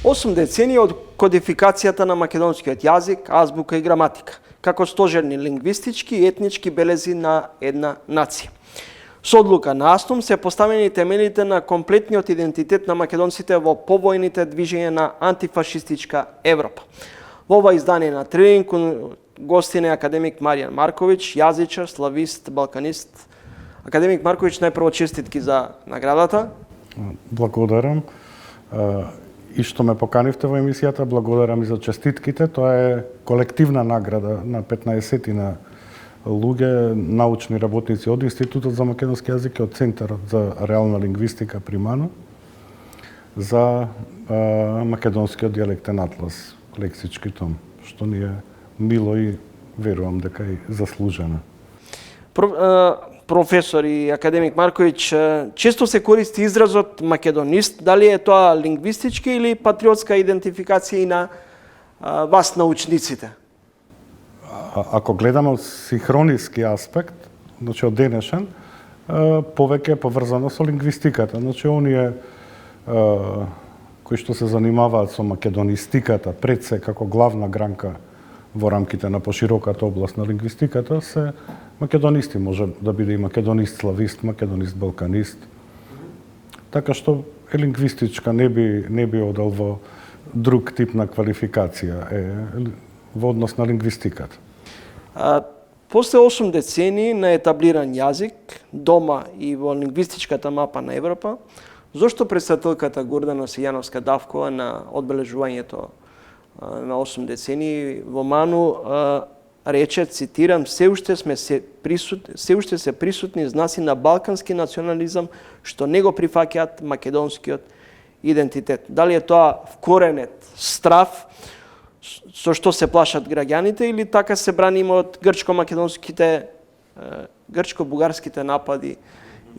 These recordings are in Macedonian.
8 децении од кодификацијата на македонскиот јазик, азбука и граматика, како стожерни лингвистички и етнички белези на една нација. Со одлука на АСНУМ се поставени темелите на комплетниот идентитет на македонците во повојните движења на антифашистичка Европа. Во ова издание на Тренинг гостин е академик Маријан Марковиќ, јазичар, славист, балканист. Академик Марковиќ, најпрво честитки за наградата. Благодарам. И што ме поканивте во емисијата, благодарам и за честитките. Тоа е колективна награда на 15 луѓе, научни работници од Институтот за македонски јазик и од Центарот за реална лингвистика при МАНО за македонскиот дијалектен атлас, лексички том, што ни е мило и верувам дека и заслужено. Професор и академик Марковиќ, често се користи изразот македонист. Дали е тоа лингвистички или патриотска идентификација и на вас, научниците? Ако гледаме од синхрониски аспект, значи од денешен, повеќе е поврзано со лингвистиката. Значи, оние кои што се занимаваат со македонистиката, пред се како главна гранка во рамките на пошироката област на лингвистиката, се македонисти. Може да биде и македонист славист, македонист балканист. Така што е лингвистичка, не би одел во друг тип на квалификација во однос на лингвистиката. После 8 децении на етаблиран јазик, дома и во лингвистичката мапа на Европа, зошто претседателката Гордана Сијановска-Давкова на одбележувањето на 8 децении во МАНУ рече, цитирам, се уште се присутни знаци на балкански национализам што не го прифаќаат македонскиот идентитет. Дали е тоа вкоренет страв со што се плашат граѓаните или така се браниме од грчко-бугарските напади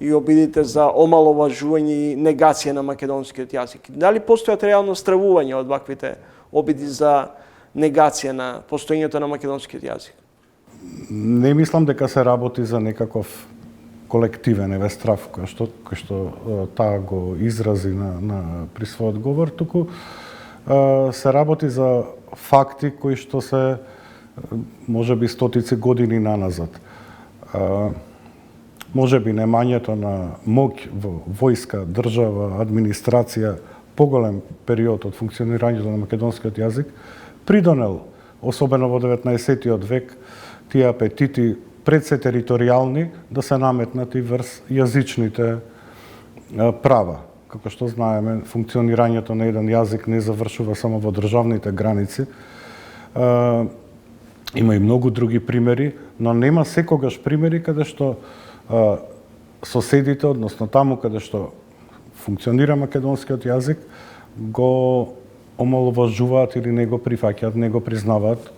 и обидите за омаловажување и негација на македонскиот јазик? Дали постојат реално стравување од ваквите обиди за негација на постоењето на македонскиот јазик? Не мислам дека се работи за некаков колективен страв кој што таа го изрази при својот говор, туку се работи за факти кои што се можеби стотици години наназад. Можеби немањето на моќ во војска, држава, администрација, поголем период од функционирањето на македонскиот јазик придонел, особено во 19. век, тие апетити пред се територијални да се наметнат и врз јазичните права. Како што знаеме, функционирањето на еден јазик не завршува само во државните граници. Има и многу други примери, но нема секогаш примери каде што соседите, односно таму каде што функционира македонскиот јазик, го омаловажуваат или не го прифаќаат, не го признаваат.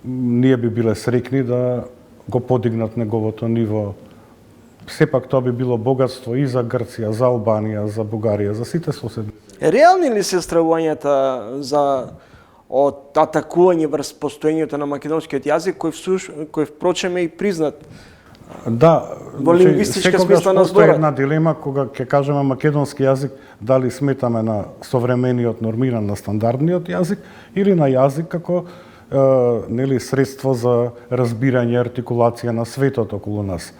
Ние би биле срекни да го подигнат неговото ниво. Сепак тоа би било богатство и за Грција, за Албанија, за Бугарија, за сите соседни. Реални ли се стравувањата од атакување врз постоењето на македонскиот јазик, кој впрочем е и признат? Да, во лингвистичка смисла на зборот. Постои една дилема кога ќе кажеме македонски јазик, дали сметаме на современиот нормиран, на стандардниот јазик или на јазик како средство за разбирање и артикулација на светот околу нас.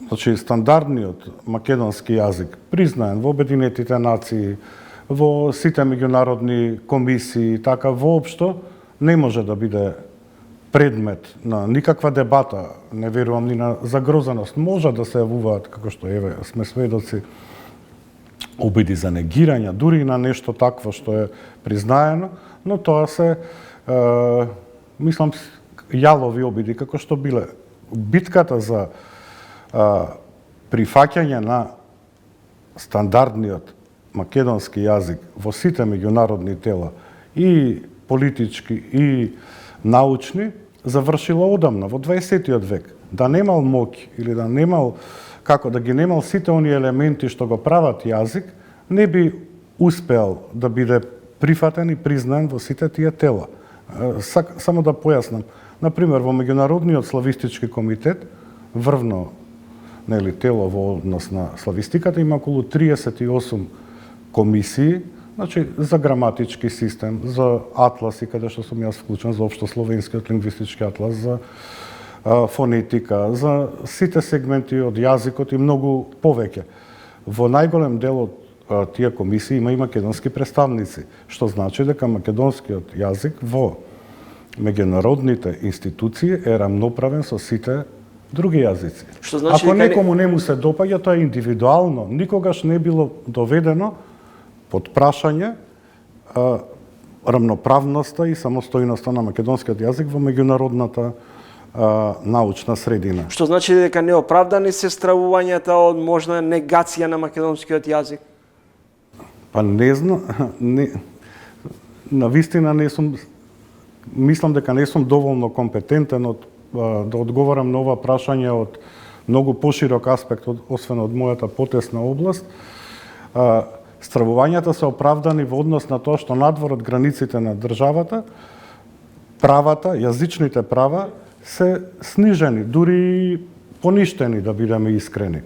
Значи, стандардниот македонски јазик, признаен во Обединетите нации, во сите меѓународни комисии, така воопшто не може да биде предмет на никаква дебата, не верувам ни на загрозеност. Може да се јавуваат, како што сме сведоци, обиди за негирање, дури и на нешто такво што е признаено, но тоа се, мислам, јалови обиди, како што биле. Битката за прифаќање на стандардниот македонски јазик во сите меѓународни тела, и политички, и научни, завршила одамна, во 20. век. Да немал моќ или да немал, како да ги немал сите оние елементи што го прават јазик, не би успеал да биде прифатен и признаен во сите тие тела. Само да појаснам. Например, во Меѓународниот славистички комитет, врвно тело во однос на славистиката, има околу 38 комисии Значи, за граматички систем, за атласи, каде што сум јас вклучен, за општословенскиот лингвистички атлас, за фонетика, за сите сегменти од јазикот и многу повеќе. Во најголем дел од тие комисии има и македонски представници, што значи дека македонскиот јазик во меѓународните институции е рамноправен со сите други јазици. Што значи ако некому не му се допаѓа, тоа е индивидуално, никогаш не било доведено под прашање рамноправноста и самостојноста на македонскиот јазик во меѓународната научна средина. Што значи дека неоправдани се стравувањата од можна негација на македонскиот јазик? Па не знам, навистина не сум, мислам дека не сум доволно компетентен да одговарам на ова прашање од многу поширок аспект, освен од мојата потесна област. Стравувањата се оправдани во однос на тоа што надвор од границите на државата, правата, јазичните права се снижени, дури поништени, да бидеме искрени.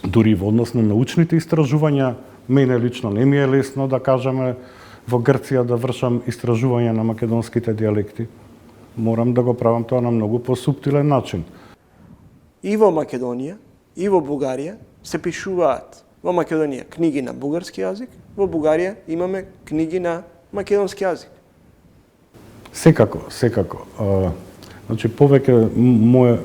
Дури во однос на научните истражувања, мене лично не ми е лесно да кажеме во Грција да вршам истражување на македонските дијалекти. Морам да го правам тоа на многу посуптилен начин. И во Македонија, и во Бугарија се пишуваат во Македонија книги на бугарски јазик, во Бугарија имаме книги на македонски јазик. Секако. Значи повеќе моје,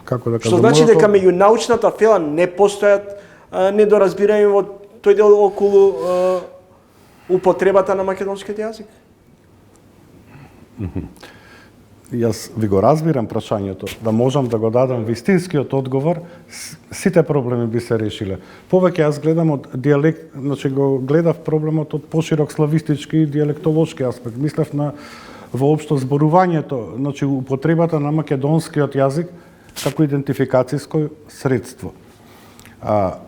како да кажам, што значи дека меѓу научната фела не постојат недоразбирања во тој дел околу употребата на македонскиот јазик? Јас ви го разбирам прашањето, да можам да го дадам вистинскиот одговор, сите проблеми би се решиле. Повеќе јас гледам од дијалект, значи го гледав проблемот од поширок славистички и дијалектолошки аспект. Мислев на воопшто зборувањето, значи употребата на македонскиот јазик како идентификацијско средство.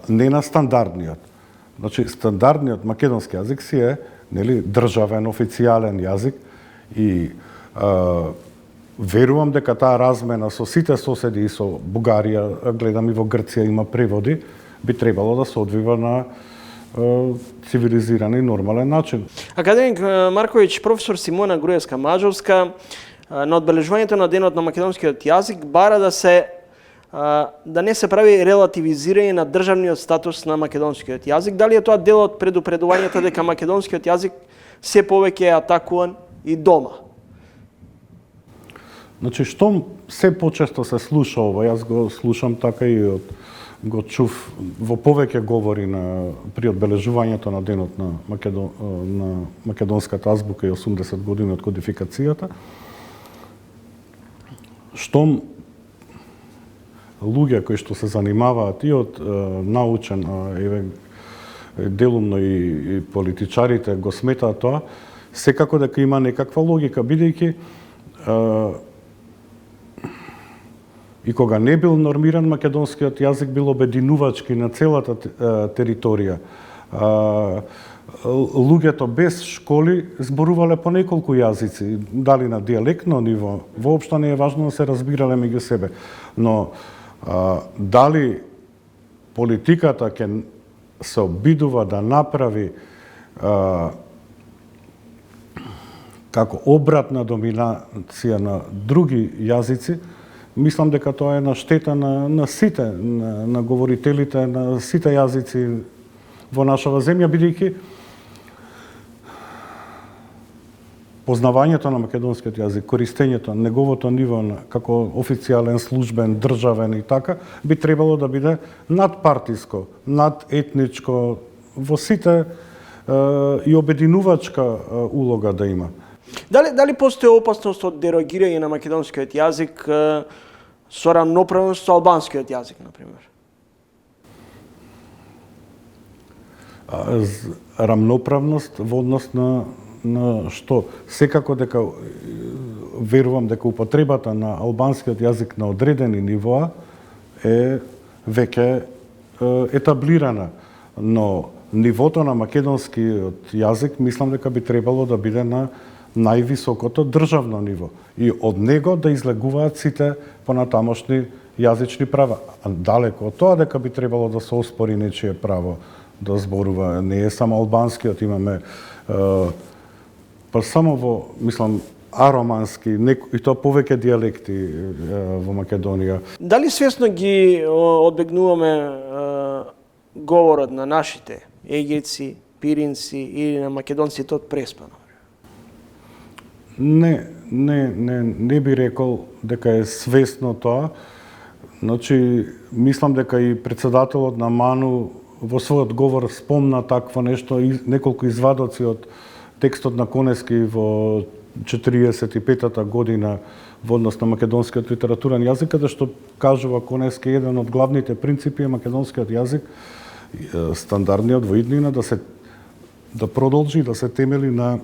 Не на стандардниот. Значи стандардниот македонски јазик си е, нели, државен официјален јазик и верувам дека таа размена со сите соседи и со Бугарија, гледам и во Грција има преводи, би требало да се одвива на цивилизиран и нормален начин. Академик Марковиќ, професор Симона Груевска-Мажовска на одбележувањето на денот на македонскиот јазик бара да не се прави релативизирање на државниот статус на македонскиот јазик. Дали е тоа дел од предупредувањето дека македонскиот јазик се повеќе е атакуван и дома? Значи, што се почесто се слуша ова, јас го слушам така и го чув во повеќе говори при одбележувањето на денот на македонската азбука и 80 години од кодификацијата, што луѓе кои што се занимаваат и од научен, делумно и политичарите го сметаат тоа, секако дека има некаква логика, бидејќи и кога не бил нормиран македонскиот јазик бил обединувачки на целата територија. Луѓето без школи зборувале по неколку јазици, дали на дијалектно ниво, воопшто не е важно да се разбирале меѓу себе. Но дали политиката ќе се обидува да направи како обратна доминација на други јазици, мислам дека тоа е на штета на сите, на говорителите на сите јазици во нашава земја, бидејќи познавањето на македонскиот јазик, користењето, неговото ниво како официјален, службен, државен и така, би требало да биде надпартиско, надетничко, во сите и обединувачка улога да има. Дали постои опасност од дерогирање на македонскиот јазик со рамноправност со албанскиот јазик, например? Рамноправност во однос на што? Секако дека верувам дека употребата на албанскиот јазик на одредени нивоа е веќе етаблирана, но нивото на македонскиот јазик мислам дека би требало да биде на највисокото државно ниво и од него да излегуваат сите понатамошни јазични права. А далеко од тоа дека би требало да се оспори нечие право да зборува. Не е само албанскиот, имаме па само во, мислам, аромански, и тоа повеќе дијалекти во Македонија. Дали свесно ги одбегнуваме говорот на нашите егејци, пиринци или на македонците од Преспа? Не би рекол дека е свесно тоа. Значи, мислам дека и председателот на МАНУ во својот говор спомна такво нешто, и неколку извадоци од текстот на Конески во 45-та година во однос на македонскиот литературен јазик, каде што кажува Конески, еден од главните принципи е македонскиот јазик, стандардниот во иднина, да продолжи да се темели на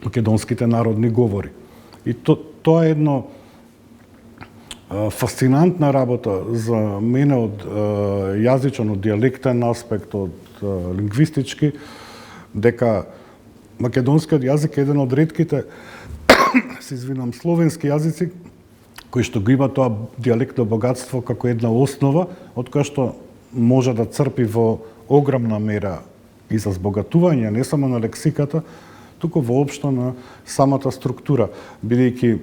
македонските народни говори. И тоа е едно фасцинантна работа за мене од јазичен, од дијалектен аспект, од лингвистички, дека македонскиот јазик е еден од ретките словенски јазици кои што го има тоа дијалектно богатство како една основа од која што може да црпи во огромна мера и за збогатување не само на лексиката, туку воопшто на самата структура, бидејќи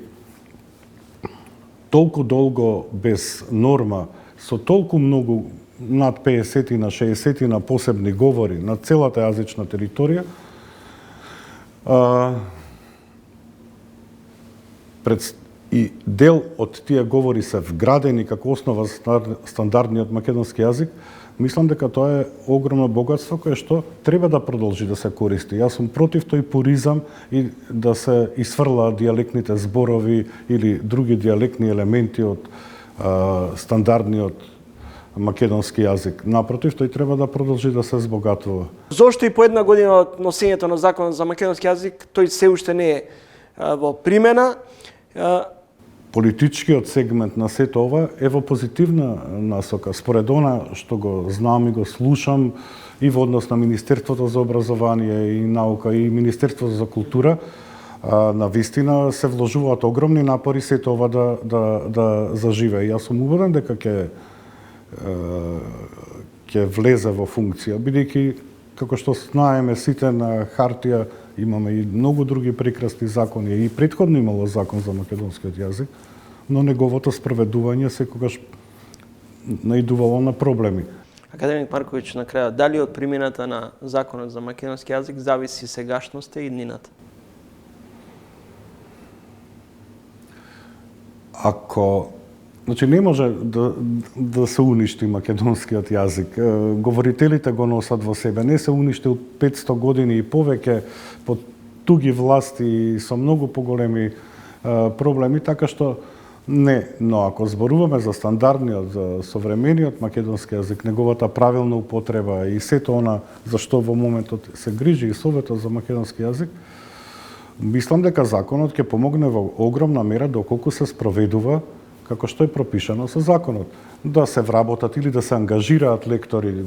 толку долго без норма, со толку многу, над 50 на 60 на посебни говори на целата јазична територија, и дел од тие говори се вградени како основа за стандардниот македонски јазик, мислам дека тоа е огромно богатство кое што треба да продолжи да се користи. Јас сум против тој пуризам и да се исфрлаат дијалектните зборови или други дијалектни елементи од стандардниот македонски јазик. Напротив, тој треба да продолжи да се збогатува. Зошто и по една година од носењето на законот за македонски јазик, тој се уште не е во примена? Политичкиот сегмент на сето ова е во позитивна насока. Според она што го знам и го слушам и во однос на Министерството за образование и наука и Министерството за култура, на вистина се вложуваат огромни напори сето ова да заживее. Јас сум убеден дека ќе влезе во функција, бидејќи како што знаеме сите на хартија имаме и многу други прекрасни закони, и претходно имало закон за македонскиот јазик, но неговото спроведување секогаш наидувало на проблеми. Академик Марковиќ, на крајот, дали од примената на законот за македонски јазик зависи сегашноста и иднината? Значи, не може да се уништи македонскиот јазик. Говорителите го носат во себе. Не се уништил 500 години и повеќе под туги власти и со многу поголеми проблеми, така што не. Но ако зборуваме за стандардниот, за современиот македонски јазик, неговата правилна употреба и сето она за што во моментот се грижи и Советот за македонски јазик, мислам дека законот ќе помогне во огромна мера доколку се спроведува како што е пропишано со законот. Да се вработат или да се ангажираат лектори,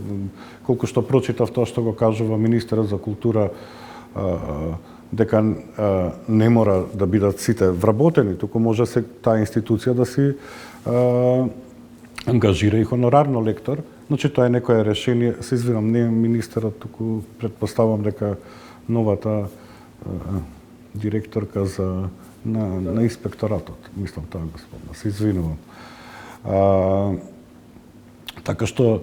колку што прочитав тоа што го кажува министерот за култура, дека не мора да бидат сите вработени, туку може таа институција да си ангажира и хонорарно лектор. Значи тоа е некое решение, се извинам, не министерот, туку предпоставам дека новата директорка на инспекторатот, мислам тоа господина, се извинувам. Така што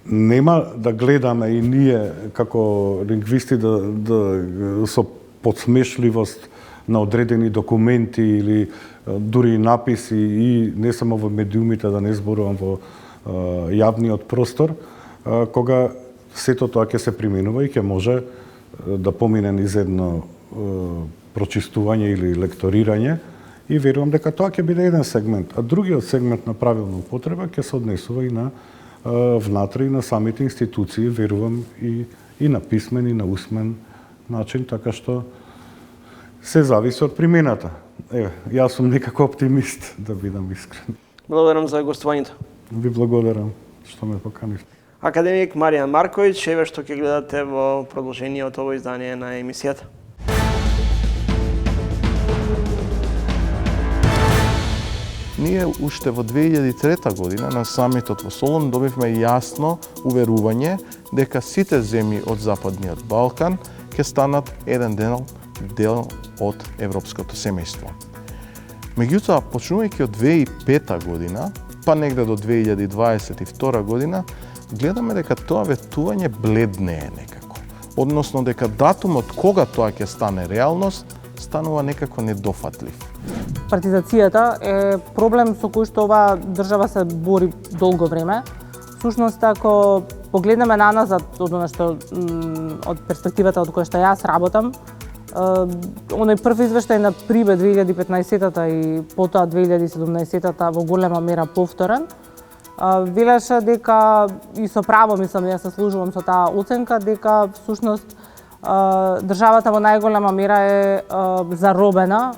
нема да гледаме и ние како лингвисти да со подсмешливост на одредени документи или дури написи и не само во медиумите, да не зборувам во јавниот простор, кога сето тоа ќе се применува и ќе може да помине низ едно прочистување или лекторирање, и верувам дека тоа ќе биде еден сегмент. А другиот сегмент на правилна употреба ќе се однесува и на внатре и на самите институции, верувам и на писмен и на усмен начин, така што се зависи од примената. Јас сум некако оптимист, да бидам искрен. Благодарам за гостувањето. Ви благодарам што ме поканивте. Академик Маријан Марковиќ, еве што ќе гледате во продолжение од ово издание на емисијата. Ние уште во 2003 година на самитот во Солун добивме јасно уверување дека сите земји од Западниот Балкан ќе станат еден дел од европското семејство. Меѓутоа, почнувајќи од 2005 година, па негде до 2022 година, гледаме дека тоа ветување бледнее некако. Односно дека датумот кога тоа ќе стане реалност, станува некако недофатлив. Партизацијата е проблем со кој што оваа држава се бори долго време. Всушност, ако погледнеме наназад од перспективата од која што јас работам, оној прв извештај на Прибе 2015-та и потоа 2017-та во голема мера повторен, велеше дека, и со право мислам, јас се служувам со таа оценка, дека всушност државата во најголема мера е заробена